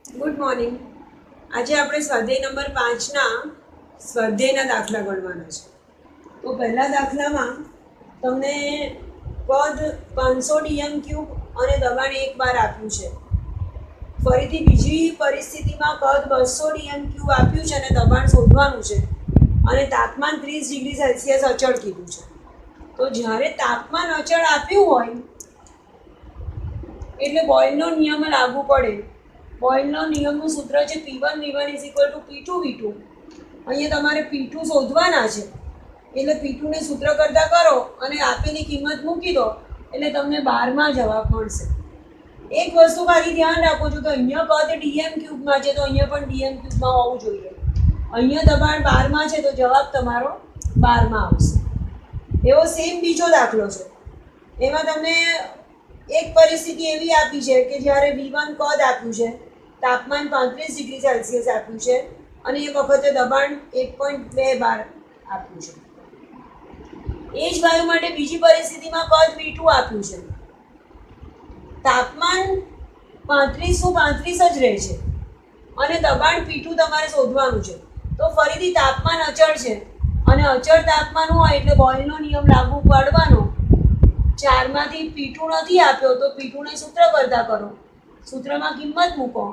Good morning. આજે આપણે સ્વાધ્યાય નંબર 5ના સ્વાધ્યાયના દાખલા ગણવાના છે. તો પહેલા દાખલામાં તમને કદ 500 ડીએમ ક્યુબ અને દબાણ 1 બાર આપ્યું છે. ફરીથી બીજી પરિસ્થિતિમાં કદ 200 ડીએમ ક્યુબ આપ્યું છે અને દબાણ શોધવાનું છે અને તાપમાન 30 ડિગ્રી સેલ્સિયસ અચળ કીધું છે. તો જ્યારે તાપમાન અચળ આપ્યું હોય એટલે બોયલનો નિયમ લાગુ પડે. બોયલનો નિયમનું સૂત્ર છે P1 V1 P2 V2. અહીંયા તમારે P2 શોધવાના છે એટલે P2 ને સૂત્ર કરતા કરો અને આપેલી કિંમત મૂકી દો એટલે તમને 12માં જવાબ મળશે. એક વસ્તુ ખાલી ધ્યાન રાખો છો કે અહીંયા કદ ડીએમ ક્યુબમાં છે તો અહીંયા પણ ડીએમ ક્યુબમાં હોવું જોઈએ. અહીંયા દબાણ 12માં છે તો જવાબ તમારો 12માં આવશે. એવો સેમ બીજો દાખલો છે. એમાં તમને એક પરિસ્થિતિ એવી આપી છે કે જ્યારે V1 કદ આપ્યું છે, તાપમાન 35 ડિગ્રી સેલ્સિયસ આપ્યું છે અને એ વખતે દબાણ 1.2 બાર આપ્યું છે. એ જ વાયુ માટે બીજી પરિસ્થિતિમાં કદ V2 આપ્યું છે, તાપમાન 35 જ રહે છે અને દબાણ P2 તમારે શોધવાનું છે. તો ફરીથી તાપમાન અચળ છે અને અચળ તાપમાન હોય એટલે બોયલનો નિયમ લાગુ પાડવાનો. 4માંથી P2 નથી આપ્યો તો P2 ને સૂત્ર કરતા કરો, સૂત્રમાં કિંમત મૂકો,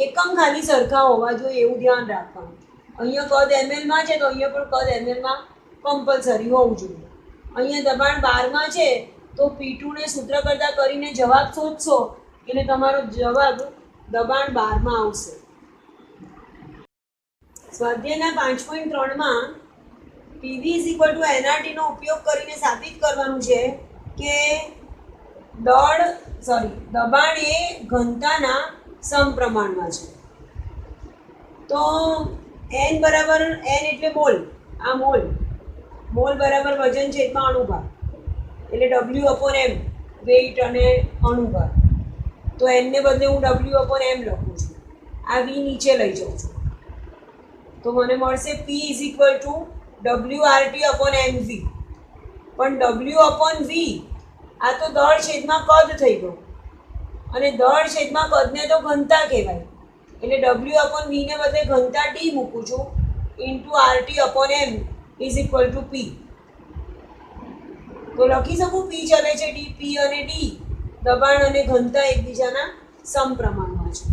એકમ ખાલી સરખા હોવા જોઈએ એવું ધ્યાન રાખવાનું. અહીંયા કદ mlમાં છે તો અહીંયા પણ કદ mlમાં કમ્પલસરી હોવું જોઈએ. અહીંયા દબાણ 12માં છે તો P2 ને સૂત્ર કરતા કરીને જવાબ શોધશો એટલે તમારો જવાબ દબાણ 12માં આવશે. સ્વાધ્યાયના 5.3માં PV NRT નો ઉપયોગ કરીને સાબિત કરવાનું છે કે દબાણ એ ઘનતાના સમપ્રમાણમાં છે. તો n બરાબર n એટલે મોલ, આ મોલ બરાબર વજન છેદમાં અણુભાર એટલે W/m વેઇટ અને અણુભાર. તો n ને બદલે હું W/m લખું છું, આ v નીચે લઈ જાઉં છું તો મને મળશે P WRT/mv. પણ W/v આ તો દળ છેદમાં કદ થઈ ગયું અને દળ છેદમાં કદને તો ઘનતા કહેવાય એટલે W/v ને બદલે ઘનતા d મૂકું છું ઇન્ટુ RT/m P. તો લખી શકું P ચલે છે d, P અને d દબાણ અને ઘનતા એકબીજાના સમપ્રમાણમાં છે.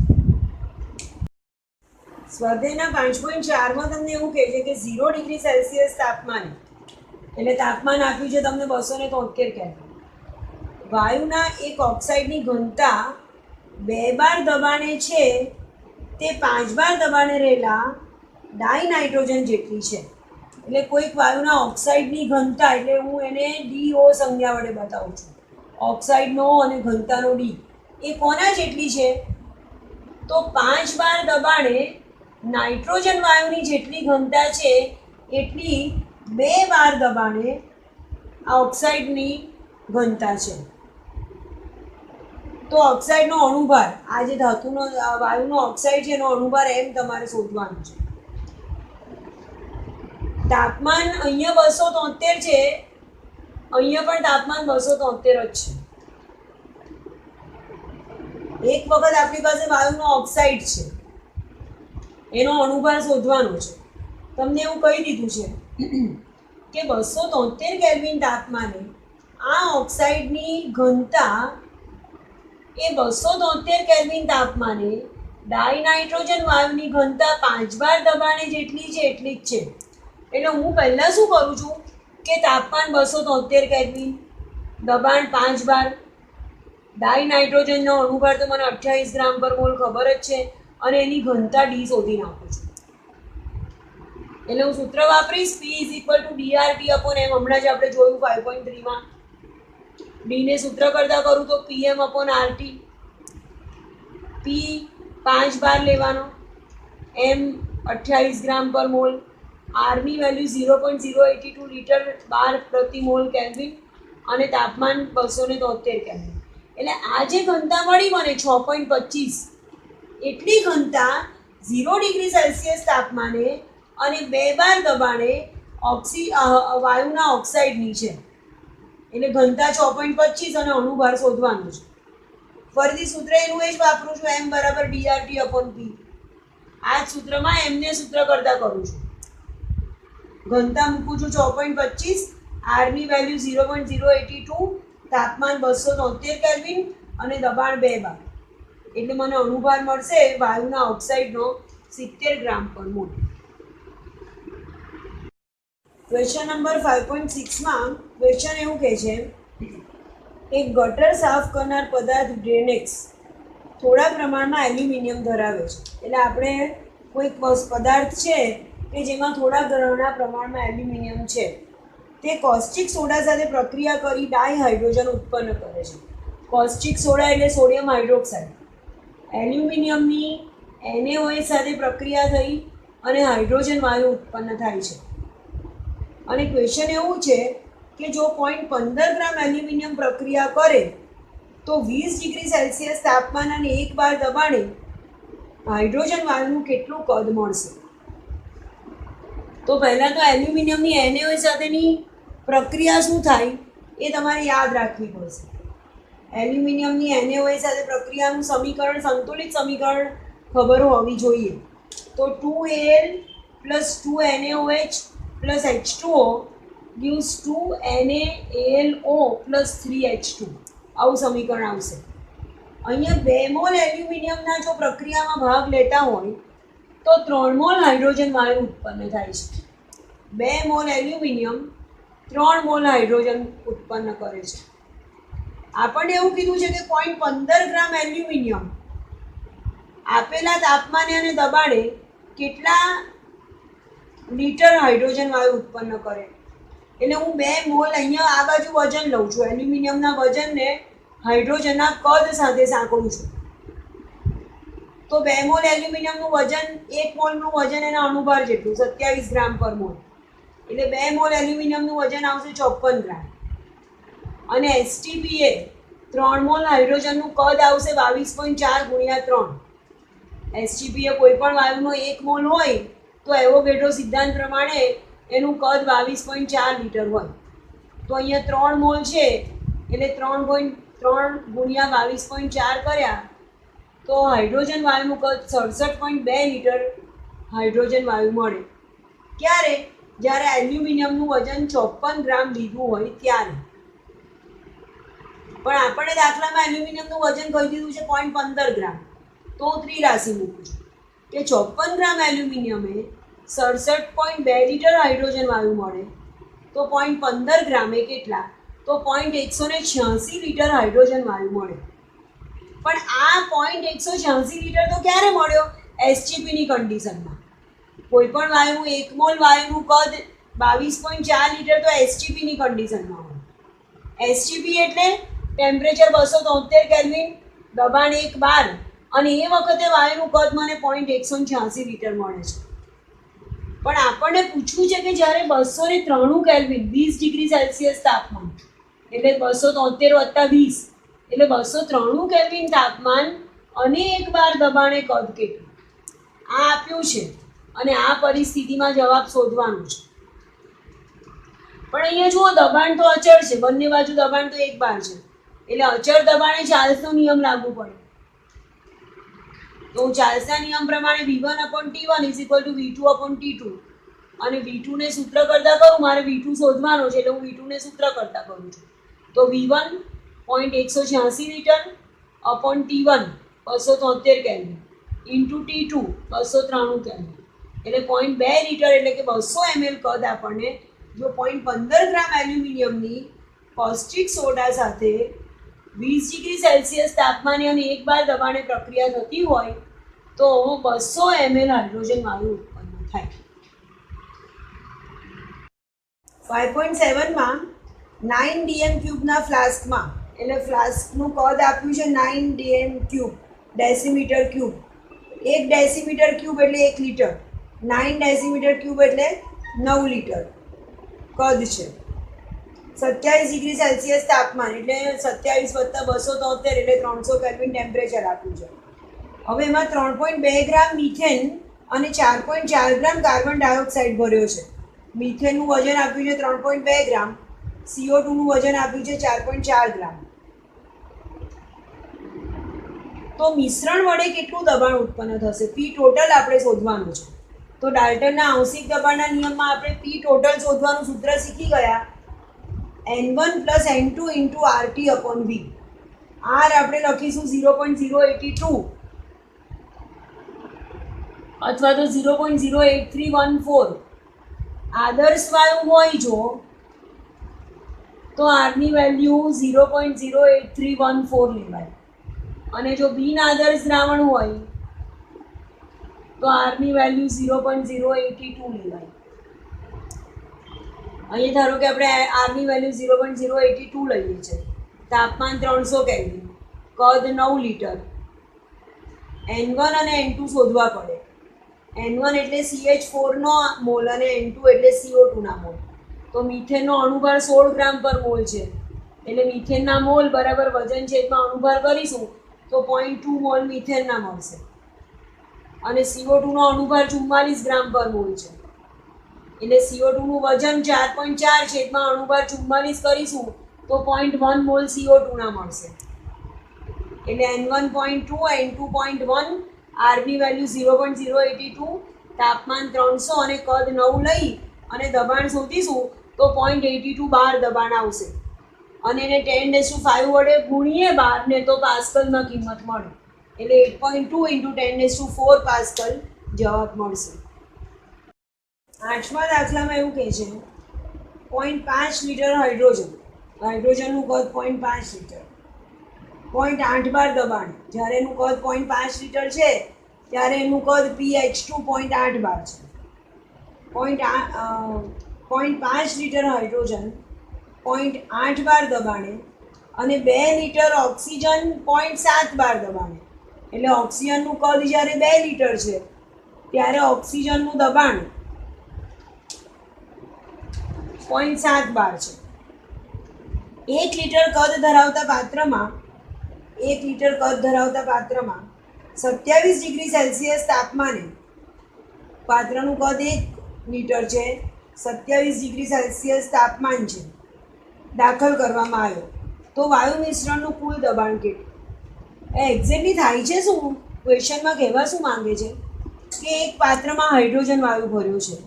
સ્વાધ્યાયના 5.4માં તમને એવું કહે છે કે 0 ડિગ્રી સેલ્સિયસ તાપમાને, એટલે તાપમાન આપ્યું છે તમને 273 કેલ્વિન, વાયુના એક ઓક્સાઇડની ઘનતા 2 બાર દબાણે છે તે 5 બાર દબાણે રહેલા ડાયનાઇટ્રોજન જેટલી છે. એટલે કોઈક વાયુના ઓક્સાઇડની ઘનતા, એટલે હું એને DO સંજ્ઞા વડે બતાવું છું, ઓક્સાઇડનો અને ઘનતાનો D એ કોના જેટલી છે તો 5 બાર દબાણે નાઇટ્રોજન વાયુની જેટલી ઘનતા છે એટલી 2 બાર દબાણે આ ઓક્સાઇડની ઘનતા છે. તો ઓક્સાઇડનો અણુભાર, આ જે ધાતુનો વાયુનો ઓક્સાઇડ છે એનો અણુભાર એમ તમારે શોધવાનું છે. તાપમાન અહીંયા 273 છે, અહીંયા પણ તાપમાન 273 જ છે. એક વખત આપણી પાસે વાયુનો ઓક્સાઇડ છે, એનો અણુભાર શોધવાનો છે. તમને એવું કહી દીધું છે કે 273 કેલ્વિન તાપમાને આ ઓક્સાઇડની ઘનતા એ 273 કેલ્વિન તાપમાને ડાયનાઇટ્રોજન વાયુની ઘનતા 5 બાર દબાણે જેટલી છે એટલી જ છે. એટલે હું પહેલાં શું કરું છું કે તાપમાન 273 કેલ્વિન, દબાણ 5 બાર, ડાયનાઇટ્રોજનનો અણુભાર તો મને 28 ગ્રામ પર મોલ ખબર જ છે અને એની ઘનતા D શોધી નાખું છું. એટલે હું સૂત્ર વાપરીશ P DRT/m. હમણાં જ આપણે જોયું 5.3માં D ને સૂત્ર કરતા કરું તો PM/RT. P 5 બાર લેવાનો, M 28 ગ્રામ પર મોલ, R ની વેલ્યુ 0.082 લીટર બાર પ્રતિ મોલ કેલ્વિન અને તાપમાન 273 કેલ્વિન. એટલે આ જે ઘનતા મળી મને 6.25, એટલી ઘનતા 0 ડિગ્રી સેલ્સિયસ તાપમાને અને 2 બાર દબાણે વાયુના ઓક્સાઇડની છે. એટલે ઘનતા 6.25 અને અણુભાર શોધવાનું છે. ફરીથી સૂત્ર એનું એ જ વાપરું છું, m બરાબર dRT/p. આ જ સૂત્રમાં એમને સૂત્ર કરતા કરું છું. ઘનતા મૂકું છું 6.25, r ની વેલ્યુ 0.082, તાપમાન 273 કેલ્વિન અને દબાણ 2 બાર. એટલે મને અણુભાર મળશે વાયુના ઓક્સાઇડનો 70 ગ્રામ પર મોલ. ક્વેશ્ચન નંબર 5.6 માં ક્વેશ્ચન એવું કહે છે, એક ગટર સાફ કરનાર પદાર્થ ડ્રેનેક્સ થોડા પ્રમાણમાં એલ્યુમિનિયમ ધરાવે છે. એટલે આપણે કોઈ પદાર્થ છે કે જેમાં થોડા ઘણા પ્રમાણમાં એલ્યુમિનિયમ છે, તે કોસ્ટિક સોડા સાથે પ્રક્રિયા કરી ડાયહાઇડ્રોજન ઉત્પન્ન કરે છે. કોસ્ટિક સોડા એટલે સોડિયમ હાઇડ્રોક્સાઇડ. એલ્યુમિનિયમની NaOH સાથે પ્રક્રિયા થઈ અને હાઇડ્રોજન વાયુ ઉત્પન્ન થાય છે. અને ક્વેશ્ચન એવું છે કે જો 0.15 ગ્રામ એલ્યુમિનિયમ પ્રક્રિયા કરે તો 20 ડિગ્રી સેલ્સિયસ તાપમાન અને 1 બાર દબાણે હાઇડ્રોજન વાયુનું કેટલું કદ મળશે? તો પહેલાં તો એલ્યુમિનિયમની NaOH સાથેની પ્રક્રિયા શું થાય એ તમારે યાદ રાખવી પડશે. એલ્યુમિનિયમની NaOH સાથે પ્રક્રિયાનું સમીકરણ, સંતુલિત સમીકરણ ખબર હોવી જોઈએ. તો 2Al + 2NaOH + H2O gives 2NaAlO + 3H2. આવું સમીકરણ આવશે. અહીંયા 2 મોલ એલ્યુમિનિયમના જો પ્રક્રિયામાં ભાગ લેતા હોય તો 3 મોલ હાઇડ્રોજન વાયુ ઉત્પન્ન થાય છે. 2 મોલ એલ્યુમિનિયમ 3 મોલ હાઇડ્રોજન ઉત્પન્ન કરે છે. આપણને એવું કીધું છે કે 0.15 ગ્રામ એલ્યુમિનિયમ આપેલા તાપમાને અને દબાણે કેટલા લીટર હાઇડ્રોજન વાયુ ઉત્પન્ન કરે. એટલે હું 2 મોલ અહીંયા આ બાજુ વજન લઉં છું, એલ્યુમિનિયમના વજનને હાઇડ્રોજનના કદ સાથે સાંકળું છું. તો 2 મોલ એલ્યુમિનિયમનું વજન, 1 મોલનું વજન એના અણુભાર જેટલું 27 ગ્રામ પર મોલ. એટલે 2 મોલ એલ્યુમિનિયમનું વજન આવશે 54 ગ્રામ. અને STPA 3 મોલ હાઇડ્રોજનનું કદ આવશે 22.4 × 3. STPA કોઈ પણ વાયુનો 1 મોલ હોય તો એવોગેડ્રો સિદ્ધાંત પ્રમાણે એનું કદ 22.4 લિટર હોય. તો અહીંયા 3 મોલ છે એટલે 3.3 × 22.4 કર્યા તો હાઇડ્રોજન વાયુનું કદ 67.2 લિટર હાઇડ્રોજન વાયુ મળે. ક્યારે? જ્યારે એલ્યુમિનિયમનું વજન 54 ગ્રામ લીધું હોય ત્યારે. પણ આપણે દાખલામાં એલ્યુમિનિયમનું વજન કહી દીધું છે 0.15 ગ્રામ. તો હું ત્રિરાશિ મૂકું છું કે 54 ગ્રામ એલ્યુમિનિયમે 67.2 લિટર હાઇડ્રોજન વાયુ મળે. તો 0.15 ગ્રામે કેટલા? તો 0.186 લિટર હાઇડ્રોજન વાયુ મળે. પણ આ 0.186 લિટર તો ક્યારે મળ્યો? STPની કન્ડિશનમાં. કોઈ પણ વાયુ 1 મોલ વાયુનું કદ 22.4 લિટર તો STPની કન્ડિશનમાં હોય. STP એટલે ટેમ્પરેચર 273 કેલ્વિન, દબાણ 1 બાર, અને એ વખતે વાયુનું કદ મને 0.186 લિટર મળે છે. પણ આપણને પૂછવું છે કે જ્યારે 293 કેલ્વિન 20 ડિગ્રી સેલ્સિયસ તાપમાન એટલે 273 + 20 એટલે 293 કેલ્વિન તાપમાન અને 1 બાર દબાણે કદ કેટલું? આ આપ્યું છે અને આ પરિસ્થિતિમાં જવાબ શોધવાનો છે. પણ અહીંયા જુઓ, દબાણ તો અચળ છે, બંને બાજુ દબાણ તો 1 બાર છે. એટલે અચળ દબાણે ચાર્લ્સનો નિયમ લાગુ પડે. તો હું ચાર્લ્સના નિયમ પ્રમાણે V1/T1 = V2/T2 અને V2 ને સૂત્ર કરતા કરું, મારે V2 શોધવાનો છે એટલે હું V2 ને સૂત્ર કરતા કરું છું. તો V1 0.186 litre /T1 273 kelvin * T2 293 kelvin એટલે 0.2 લિટર એટલે કે 200 ml કદ આપણને જો 0.15 ગ્રામ એલ્યુમિનિયમની કોસ્ટિક સોડા સાથે 20 ડિગ્રી સેલ્સિયસ તાપમાને અને 1 બાર દબાણે પ્રક્રિયા થતી હોય તો 200 ml હાઇડ્રોજન વાયુ ઉત્પન્ન થાય. 5.7 માં 9 dm³ ફ્લાસ્કમાં, એટલે ફ્લાસ્કનું કદ આપ્યું છે 9 dm³ decimetre cube. 1 decimetre cube એટલે 1 લિટર, 9 ડેસીમીટર ક્યુબ એટલે 9 લિટર કદ છે. 27 ડિગ્રી સેલ્સિયસ તાપમાન એટલે 27 + 273 એટલે 300 કેલ્વિન ટેમ્પરેચર આપ્યું છે. હવે એમાં 3.2 ગ્રામ મિથેન અને 4.4 ગ્રામ કાર્બન ડાયોક્સાઇડ ભર્યો છે. મિથેનનું વજન આપ્યું છે 3.2 ગ્રામ, CO2નું વજન આપ્યું છે 4.4 ગ્રામ. તો મિશ્રણ વડે કેટલું દબાણ ઉત્પન્ન થશે? પી ટોટલ આપણે શોધવાનું છે. તો ડાલ્ટનના આંશિક દબાણના નિયમમાં આપણે પી ટોટલ શોધવાનું સૂત્ર શીખી ગયા. N1 + N2 × RT/V. R આપણે લખીશું 0.082 અથવા તો 0.08314. આદર્શ વાયુ હોય જો તો R ની વેલ્યુ 0.08314 લેવાય, અને જો બિન આદર્શ દ્રાવણ હોય તો R ની વેલ્યુ 0.082 લેવાય. અહીં ધારો કે આપણે R ની વેલ્યુ 0.082 લઈએ છીએ. તાપમાન 300 કેલ્વિન, કદ 9 લીટર. N1 અને N2 શોધવા પડે. N1 એટલે CH4 નો મોલ અને N2 એટલે CO2 ના મોલ. તો મિથેનનો અણુભાર 16 ગ્રામ પર મોલ છે, એટલે મિથેનના મોલ બરાબર વજન છેદમાં અણુભાર કરીશું તો 0.2 મોલ મિથેનના મળશે. અને CO2 નો અણુભાર 44 ગ્રામ પર મોલ છે, એટલે CO2 નું વજન 4.4 છેદમાં અણુભાર 44 કરીશું તો 0.1 મોલ CO2 ના મળશે. એટલે N1.2 N2.1, R ની વેલ્યુ 0.082, તાપમાન 300 અને કદ 9 લઈ અને દબાણ શોધીશું તો 0.82 બાર દબાણ આવશે. અને એને 10⁵ વડે ગુણીએ બારને તો પાસ્કલમાં કિંમત મળે, એટલે 8.2 × 10⁴ પાસ્કલ જવાબ મળશે. 8મા દાખલામાં એવું કહે છે 0.5 લીટર હાઇડ્રોજન, હાઇડ્રોજનનું કદ 0.5 લીટર, 0.8 બાર દબાણ. જ્યારે એનું કદ 0.5 લીટર છે ત્યારે એનું કદ pH2 0.8 બાર છે. 0.5 લીટર હાઇડ્રોજન 0.8 બાર દબાણે અને 2 લીટર ઓક્સિજન 0.7 બાર દબાણે. એટલે ઓક્સિજનનું કદ જ્યારે 2 લીટર છે ત્યારે ઓક્સિજનનું દબાણ 0.7 બાર છે. 1 લીટર કદ ધરાવતા પાત્રમાં 27°C તાપમાને, પાત્રનું કદ 1 લીટર છે, 27°C તાપમાન છે, દાખલ કરવામાં આવ્યો તો વાયુ મિશ્રણનું કુલ દબાણ કેટલું? એક્ઝેક્ટલી થાય છે શું? ક્વેશ્ચનમાં કહેવા શું માંગે છે કે એક પાત્રમાં હાઇડ્રોજન વાયુ ભર્યો છે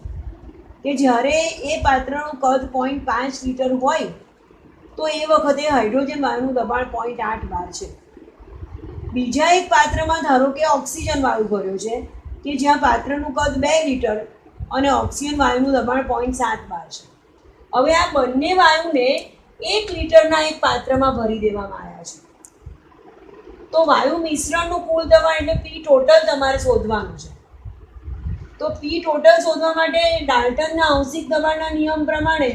કે જ્યારે એ પાત્રનું કદ 0.5 લીટર હોય તો એ વખતે હાઇડ્રોજન વાયુનું દબાણ 0.8 બાર છે. બીજા એક પાત્રમાં ધારો કે ઓક્સિજન વાયુ ભર્યો છે કે જ્યાં પાત્રનું કદ 2 લીટર અને ઓક્સિજન વાયુનું દબાણ 0.7 બાર છે. હવે આ બંને વાયુને 1 લીટરના એક પાત્રમાં ભરી દેવામાં આવ્યા છે. તો વાયુ મિશ્રણનું કુલ દબાણ એટલે પી ટોટલ તમારે શોધવાનું છે. તો પી ટોટલ શોધવા માટે ડાલ્ટનના આંશિક દબાણના નિયમ પ્રમાણે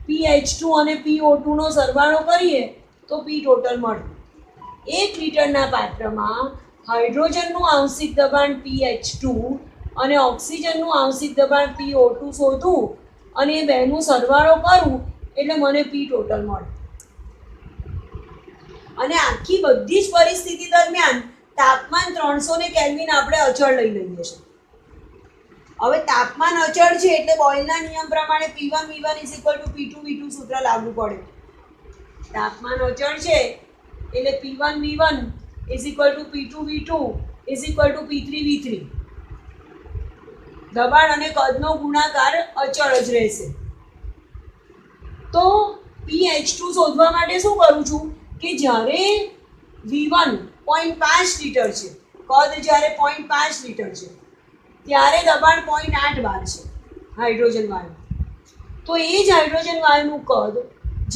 pH2 અને PO2 નો સરવાળો કરીએ તો પી ટોટલ મળે. 1 લીટરના પાત્રમાં હાઇડ્રોજનનું આંશિક દબાણ pH2 અને ઓક્સિજનનું આંશિક દબાણ PO2 શોધું અને એ બેનું સરવાળો કરું એટલે મને પી ટોટલ મળે. અને આખી બધી જ પરિસ્થિતિ દરમિયાન તાપમાન 300 કેલ્વિન આપણે અચળ લઈ લઈએ છીએ. હવે તાપમાન અચળ છે એટલે બોયલના નિયમ પ્રમાણે P1 V1 = P2 V2 સૂત્ર લાગુ પડે. તાપમાન અચળ છે એટલે P1 V1 = P2 V2 = P3 V3. દબાણ અને કદનો ગુણાકાર અચળ જ રહેશે. તો pH2 શોધવા માટે શું કરું છું કે જ્યારે V1 0.5 લીટર છે, કદ જ્યારે 0.5 લીટર છે ત્યારે દબાણ 0.8 બાર છે હાઇડ્રોજન વાયુ. તો એ જ હાઇડ્રોજન વાયુનું કદ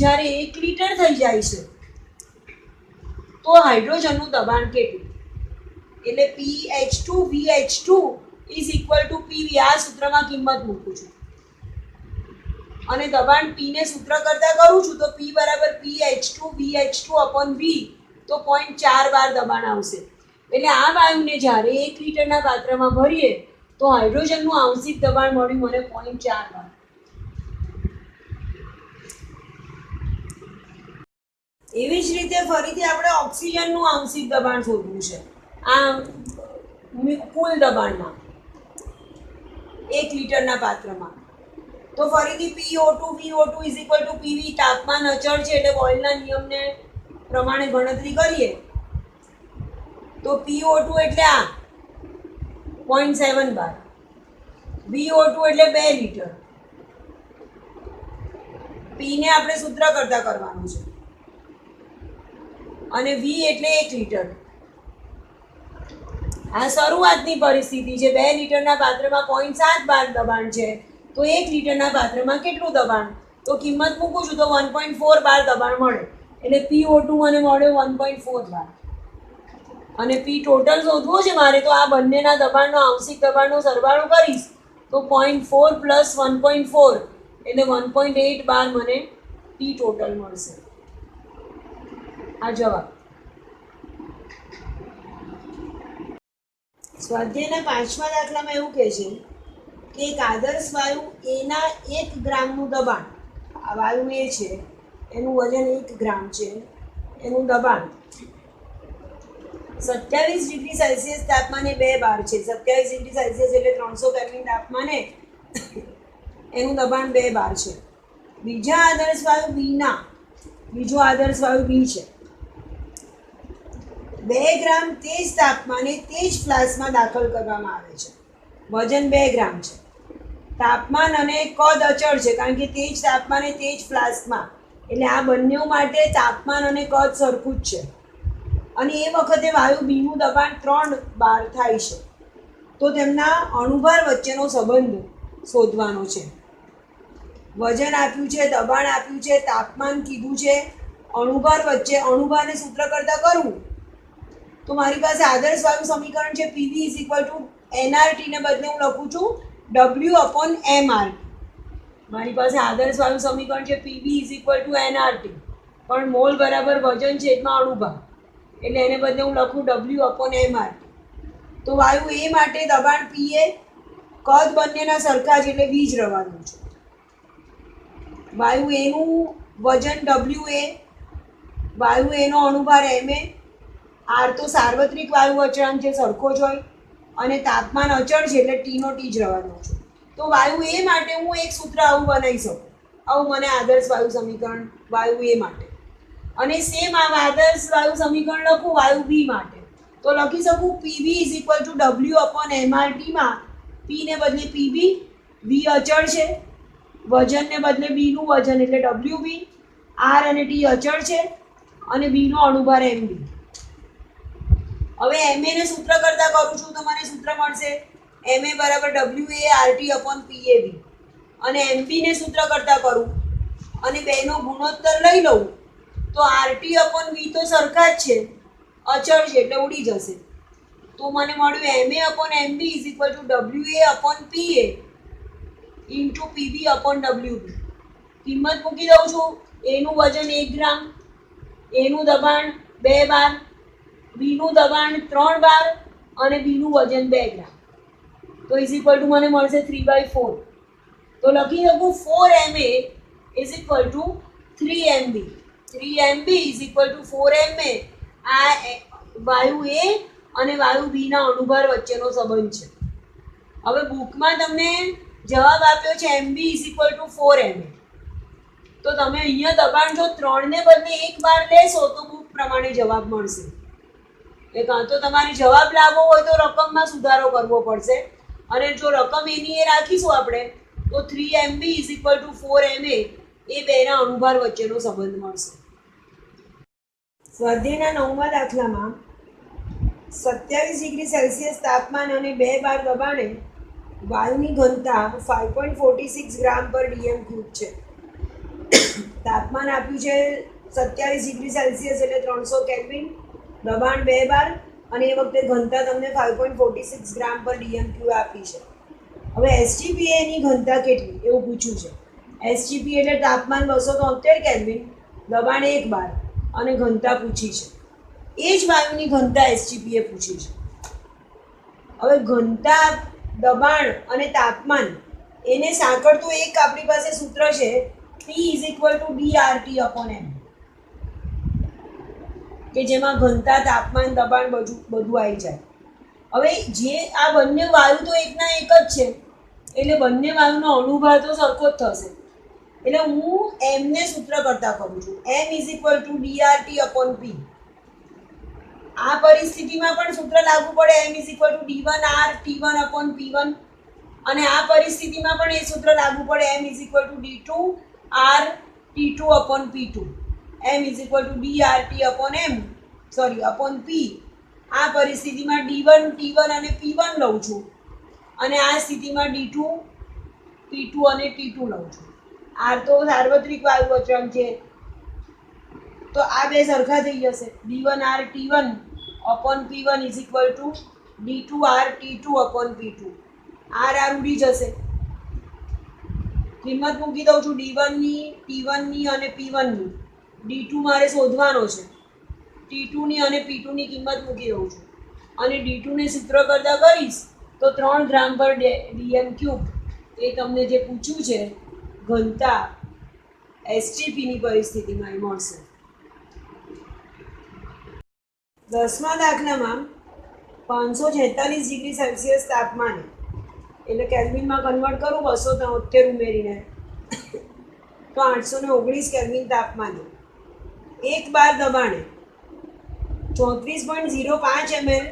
જ્યારે 1 લીટર થઈ જાય છે તો હાઇડ્રોજનનું દબાણ કેટલું? એટલે pH2 VH2 = PV. આ સૂત્રમાં કિંમત મૂકું છું અને દબાણ P ને સૂત્ર કરતા કરું છું તો P = pH2 VH2/V, તો 0.4 બાર દબાણ આવશે. એટલે આ વાયુને જ્યારે 1 લીટરના પાત્રમાં ભરીએ તો હાઇડ્રોજનનું આંશિક દબાણ મળ્યું મને 0.4 બાર. એવી જ રીતે ફરીથી આપણે ઓક્સિજનનું આંશિક દબાણ શોધવું છે. આ કુલ દબાણમાં 1 લીટરના પાત્રમાં તો ફરીથી PO2 VO2 = PV. તાપમાન અચળ છે એટલે બોયલના નિયમને પ્રમાણે ગણતરી કરીએ તો PO2 એટલે આ 0.7 બાર, VO2 એટલે 2 લીટર. P ને આપણે સૂત્ર કરતા કરવાનું છે અને V એટલે 1 લીટર. આ શરૂઆતની પરિસ્થિતિ છે. 2 લીટરના પાત્રમાં 0.7 બાર દબાણ છે, તો 1 લીટરના પાત્રમાં કેટલું દબાણ? તો કિંમત મૂકું છું તો 1.4 બાર દબાણ મળે. એટલે PO2 મને મળ્યો 1.4 બાર. અને P ટોટલ શોધવો છે મારે, તો આ બંનેના દબાણનો આંશિક દબાણનો સરવાળો કરીશ તો 0.4 પ્લસ 1.4 એટલે 1.8 બાર મને P ટોટલ મળશે. આ જવાબ. સ્વાધ્યાયના 5મા દાખલામાં એવું કહે છે કે એક આદર્શ વાયુ એના 1 ગ્રામનું દબાણ, આ વાયુ એ છે એનું વજન 1 ગ્રામ છે, એનું દબાણ 27 ડિગ્રી સેલ્સિયસ તાપમાને 2 બાર છે. 27 ડિગ્રી સેલ્સિયસ એટલે 300 કેલ્વિન તાપમાને એનું દબાણ 2 બાર છે. બીજો આદર્શ વાયુ બી છે, 2 ગ્રામ તે જ તાપમાને તે જ ફ્લાસ્કમાં દાખલ કરવામાં આવે છે. વજન 2 ગ્રામ છે, તાપમાન અને કદ અચળ છે કારણ કે તે જ તાપમાને તે જ ફ્લાસ્કમાં, એટલે આ બંને માટે તાપમાન અને કદ સરખું જ છે. અને એ વખતે વાયુ બીનું દબાણ 3 બાર થાય છે. તો તેમના અણુભાર વચ્ચેનો સંબંધ શોધવાનો છે. વજન આપ્યું છે, દબાણ આપ્યું છે, તાપમાન કીધું છે, અણુભાર વચ્ચે, અણુભારને સૂત્ર કરતા કરવું તો મારી પાસે આદર્શ વાયુ સમીકરણ છે PV NRT ને બદલે હું લખું છું W/MRT. મારી પાસે આદર્શ વાયુ સમીકરણ છે PV NRT, પણ મોલ બરાબર વજન છેદમાં અણુભાર, એટલે એને બદલે હું લખું W/MRT. તો વાયુ એ માટે દબાણ PA, કદ બંનેના સરખા જ એટલે વી જ રહેવાનું છે. વાયુ એનું વજન WA, વાયુ એનો અણુભાર MA, આર તો સાર્વત્રિક વાયુ અચળાંક જે સરખો જ હોય, અને તાપમાન અચળ છે એટલે T નો T જ રહેવાનો છે. તો વાયુ એ માટે હું એક સૂત્ર આવું બનાવી શકું, આવું મને આદર્શ વાયુ સમીકરણ વાયુ એ માટે. અને સેમ આ આદર્શ વાયુ સમીકરણ લખું વાયુ બી માટે તો લખી શકું PV W/MRT માં P ને બદલે PB, V અચળ છે, વજનને બદલે B નું વજન એટલે WB, R અને T અચળ છે અને B નો અણુભાર MB. હવે MA ને સૂત્ર કરતા કરું છું તો મને સૂત્ર મળશે MA બરાબર WA/RT/PAV. અને MB ને સૂત્ર કરતા કરું અને બેનો ગુણોત્તર લઈ લઉં તો RT/V તો સરખા જ છે, અચળ છે એટલે ઉડી જશે. તો મને મળ્યું MA/MB WA/PA PB/WB. કિંમત મૂકી દઉં છું. એનું વજન 1 ગ્રામ, એનું દબાણ 2 બાર, બીનું દબાણ 3 બાર અને બીનું વજન 2 ગ્રામ. તો મને મળશે 3/4. તો લખી શકું 4MA 3MB. 3MB 4MA. આ વાયુ એ અને વાયુ બી ના અણુભાર વચ્ચેનો સંબંધ છે. હવે બુકમાં તમને જવાબ આપ્યો છે MB 4MA. તો તમે અહીંયા દબાણ જો 3 ને બદલે 1 બાર લેશો તો બુક પ્રમાણે જવાબ મળશે. એટલે કાં તો તમારે જવાબ લાવવો હોય તો રકમમાં સુધારો કરવો પડશે, અને જો રકમ એની એ રાખીશું આપણે તો 3MB 4MA એ બેના અણુભાર વચ્ચેનો સંબંધ મળશે. સ્વાધ્યાયના 9મા દાખલામાં 27 ડિગ્રી સેલ્સિયસ તાપમાન અને 2 બાર દબાણે વાયુની ઘનતા 5.46 ગ્રામ પર DM³ છે. તાપમાન આપ્યું છે 27 ડિગ્રી સેલ્સિયસ એટલે 300 કેલ્વિન, દબાણ 2 બાર અને એ વખતે ઘનતા તમને 5.46 ગ્રામ પર DM³ આપી છે. હવે SGPA ની ઘનતા કેટલી એવું પૂછ્યું છે. SGPA એટલે તાપમાન 273 કેલ્વિન, દબાણ 1 બાર અને ઘનતા પૂછી છે. એ જ વાયુની ઘનતા SGPA પૂછી છે. હવે ઘનતા, દબાણ અને તાપમાન એને સાંકળતું એક આપણી પાસે સૂત્ર છે P DRT/M, કે જેમાં ઘનતા, તાપમાન, દબાણ બધું આવી જાય. હવે જે આ બંને વાયુ તો એકના એક જ છે એટલે બંને વાયુનો અણુભાર તો સરખો જ થશે. એટલે હું M ને સૂત્ર કરતા કરું છું M DRT/P. આ પરિસ્થિતિમાં પણ સૂત્ર લાગુ પડે m d1r t1/p1 અને આ પરિસ્થિતિમાં પણ એ સૂત્ર લાગુ પડે m d2r t2/p2 m dRt/p આ પરિસ્થિતિમાં d1 t1 અને p1 લઉં છું અને આ સ્થિતિમાં d2 p2 અને t2 લઉં છું. r તો સાર્વત્રિક વાયુ અચળાંક છે તો આ બે સરખા થઈ જશે. d1r t1/p1 d2r t2/p2 r ઉડી જશે. કિંમત મૂકી દઉં છું d1 ની t1 ની અને p1 ની. d2 મારે શોધવાનો છે. t2 ની અને p2 ની કિંમત મૂકી દઉં છું અને d2 ને સૂત્ર કરતા કરીશ તો 3 ગ્રામ પર dm³ એ તમને જે પૂછ્યું છે ઘનતા STP ની પરિસ્થિતિમાં મળશે. 10મા દાખલામાં 546 ડિગ્રી સેલ્સિયસ તાપમાને એટલે કેલ્વિનમાં કન્વર્ટ કરું 273 ઉમેરીને તો 819 કેલ્વિન તાપમાને 1 બાર દબાણે 34.05 ml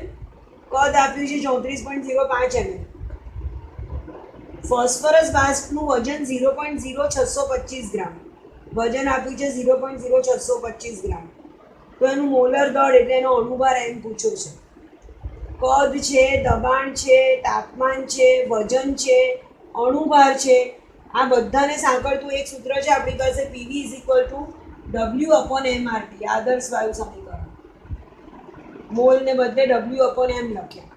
કદ આપ્યું છે 34.05 ml. ફોસ્ફરસ બાષ્પનું વજન 0.0625 ગ્રામ. વજન આપ્યું છે 0.0625 ગ્રામ. તો એનું મોલર દળ એટલે એનો અણુભાર એમ પૂછ્યો છે. કદ છે, દબાણ છે, તાપમાન છે, વજન છે, અણુભાર છે, આ બધાને સાંકળતું એક સૂત્ર છે આપણી પાસે PV W/mRT આદર્શ વાયુ સમીકરણ. મોલ ને બદલે W/m લખ્યા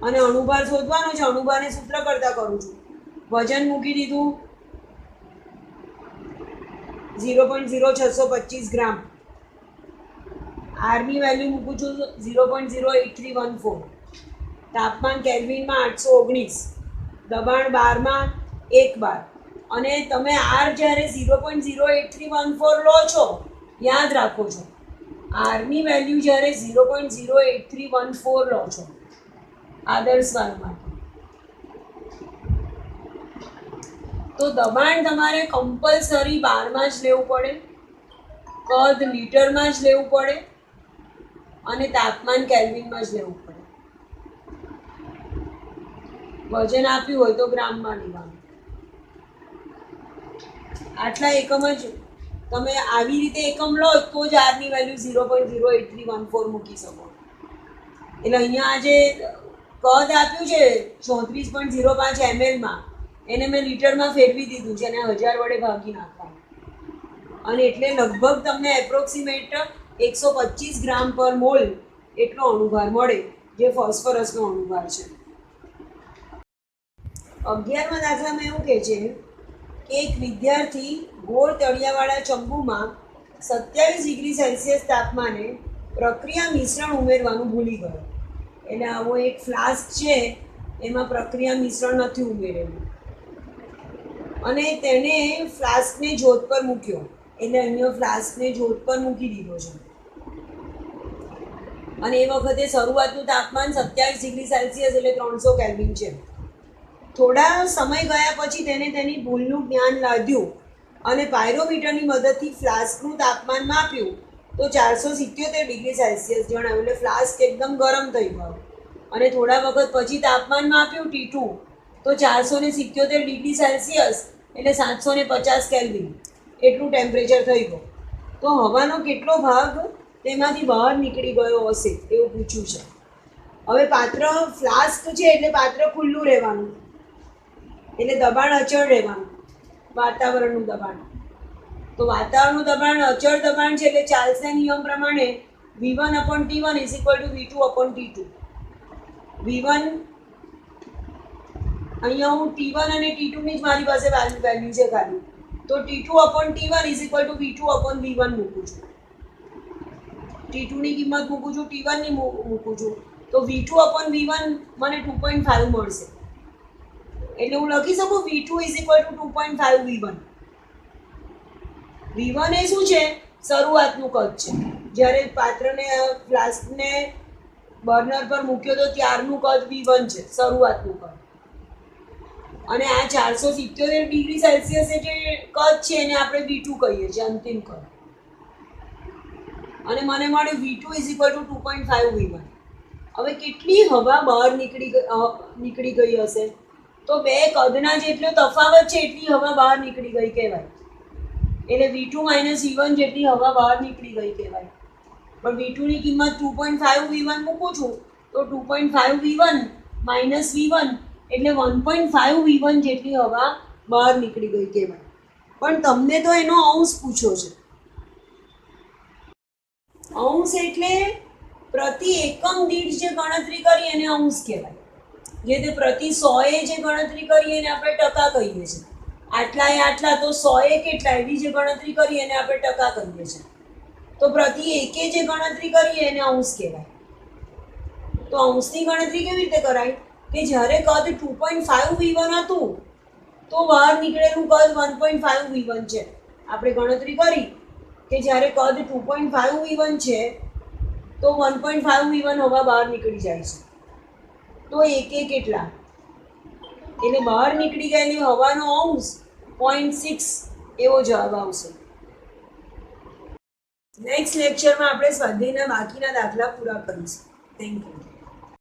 અને અણુભાર શોધવાનો છે. અણુભારને સૂત્ર કરતા કરું છું. વજન મૂકી દીધું 0.0625 ગ્રામ. આરની વેલ્યુ મૂકું છું 0.08314. તાપમાન કેલ્વિનમાં 819. દબાણ 12માં 1 બાર. અને તમે આર જ્યારે 0.08314 લો છો યાદ રાખો છો આરની વેલ્યુ જ્યારે 0.08314 લો છો આદર્શ વાયુ માટે તો દબાણ તમારે કમ્પલસરી બારમાં જ લેવું પડે, કદ લીટરમાં જ લેવું પડે અને તાપમાન કેલ્વિનમાં જ લેવું પડે. વજન આપ્યું હોય તો ગ્રામમાં લેવાનું. આટલા એકમ જ તમે આવી રીતે એકમ લો તો જ આરની વેલ્યુ 0.08314 મૂકી શકો. એટલે અહીંયા જે કદ આપ્યું છે 34.05 ml એને મેં લીટરમાં ફેરવી દીધું છે અને 1000 વડે ભાગી નાખવાનું અને એટલે લગભગ તમને એપ્રોક્સિમેટ 125 ગ્રામ પર મોલ એટલો અણુભાર મળે જે ફોસ્ફરસનો અણુભાર છે. 11મા દાખલામાં એવું કહે છે કે એક વિદ્યાર્થી ગોળ તળિયાવાળા ચંબુમાં 27 ડિગ્રી સેલ્સિયસ તાપમાને પ્રક્રિયા મિશ્રણ ઉમેરવાનું ભૂલી ગયો. એટલે આવો એક ફ્લાસ્ક છે એમાં પ્રક્રિયા મિશ્રણ નથી ઉમેરેલું અને તેને ફ્લાસ્કને જ્યોત પર મૂક્યો. એટલે અહીંયા ફ્લાસ્કને જ્યોત પર મૂકી દીધો છે અને એ વખતે શરૂઆતનું તાપમાન 27 ડિગ્રી સેલ્સિયસ એટલે 300 કેલ્વિન છે. થોડા સમય ગયા પછી તેને તેની ભૂલનું જ્ઞાન લાદ્યું અને પાયરોમીટરની મદદથી ફ્લાસ્કનું તાપમાન માપ્યું તો 477 ડિગ્રી સેલ્સિયસ જણાવ્યું. એટલે ફ્લાસ્ક એકદમ ગરમ થઈ ગયો અને થોડા વખત પછી તાપમાન માપ્યું T2 તો 477 ડિગ્રી સેલ્સિયસ એટલે 750 કેલ્વિન એટલું ટેમ્પરેચર થઈ ગયું. તો હવાનો કેટલો ભાગ તેમાંથી બહાર નીકળી ગયો હશે એવું પૂછ્યું છે. હવે પાત્ર ફ્લાસ્ક છે એટલે પાત્ર ખુલ્લું રહેવાનું એટલે દબાણ અચળ રહેવાનું વાતાવરણનું દબાણ. તો વાતાવરણનું દબાણ અચળ દબાણ છે એટલે ચાર્લ્સના નિયમ પ્રમાણે V1/T1 V2/T2. V1 અહીંયા હું T1 અને T2 ની જ મારી પાસે વેલ્યુ છે ખાલી તો T2/T1 V2/V1 મૂકું છું. T2 ની કિંમત મૂકું છું, T1 ની મૂકું છું તો V2/V1 મને 2.5 મળશે. એટલે હું લખી શકું V2 2.5 V1. V1 એ શું છે? શરૂઆતનું કદ છે. જ્યારે પાત્રને ફ્લાસ્કને બર્નર પર મૂક્યો તો ત્યારનું કદ V1 છે, શરૂઆતનું કદ. અને આ 477 ડિગ્રી સેલ્સિયસ જે કદ છે એને આપણે V2 કહીએ છીએ, અંતિમ કદ. અને મને મળ્યું V2 is equal to 2.5 V1. હવે કેટલી હવા બહાર નીકળી ગઈ હશે? તો બે કદના જેટલો તફાવત છે એટલી હવા બહાર નીકળી ગઈ કહેવાય. એટલે V2 માઇનસ V1 જેટલી હવા બહાર નીકળી ગઈ કહેવાય. પણ V2 ની કિંમત 2.5 V1 મૂકું છું તો 2.5 V1 માઇનસ V1 એટલે 1.5 V1 જેટલી હવા બહાર નીકળી ગઈ કહેવાય. પણ તમને તો એનો અંશ પૂછ્યો છે. અંશ એટલે પ્રતિ એકમ દીઠ જે ગણતરી કરી એને અંશ કહેવાય. જે તે પ્રતિ 100 જે ગણતરી કરી એને આપણે ટકા કહીએ છીએ. આટલા તો 100 કેટલા એવી જે ગણતરી કરી એને આપણે ટકા કહીએ છીએ. તો પ્રતિ એકે જે ગણતરી કરીએ એને અંશ કહેવાય. તો અંશની ગણતરી કેવી રીતે કરાય કે જ્યારે કદ 2.5 V1 હતું તો બહાર નીકળેલું કદ 1.5 V1 છે. આપણે ગણતરી કરી કે જ્યારે કદ 2.5 V1 છે તો 1.5 V1 હવા બહાર નીકળી જાય છે. તો એકે કેટલા? એટલે બહાર નીકળી ગયેલી હવાનો અંશ 0.6 એવો જવાબ આવશે. નેક્સ્ટ લેક્ચરમાં આપણે સ્વાધ્યાયના બાકીના દાખલા પૂરા કરીશું. Thank you.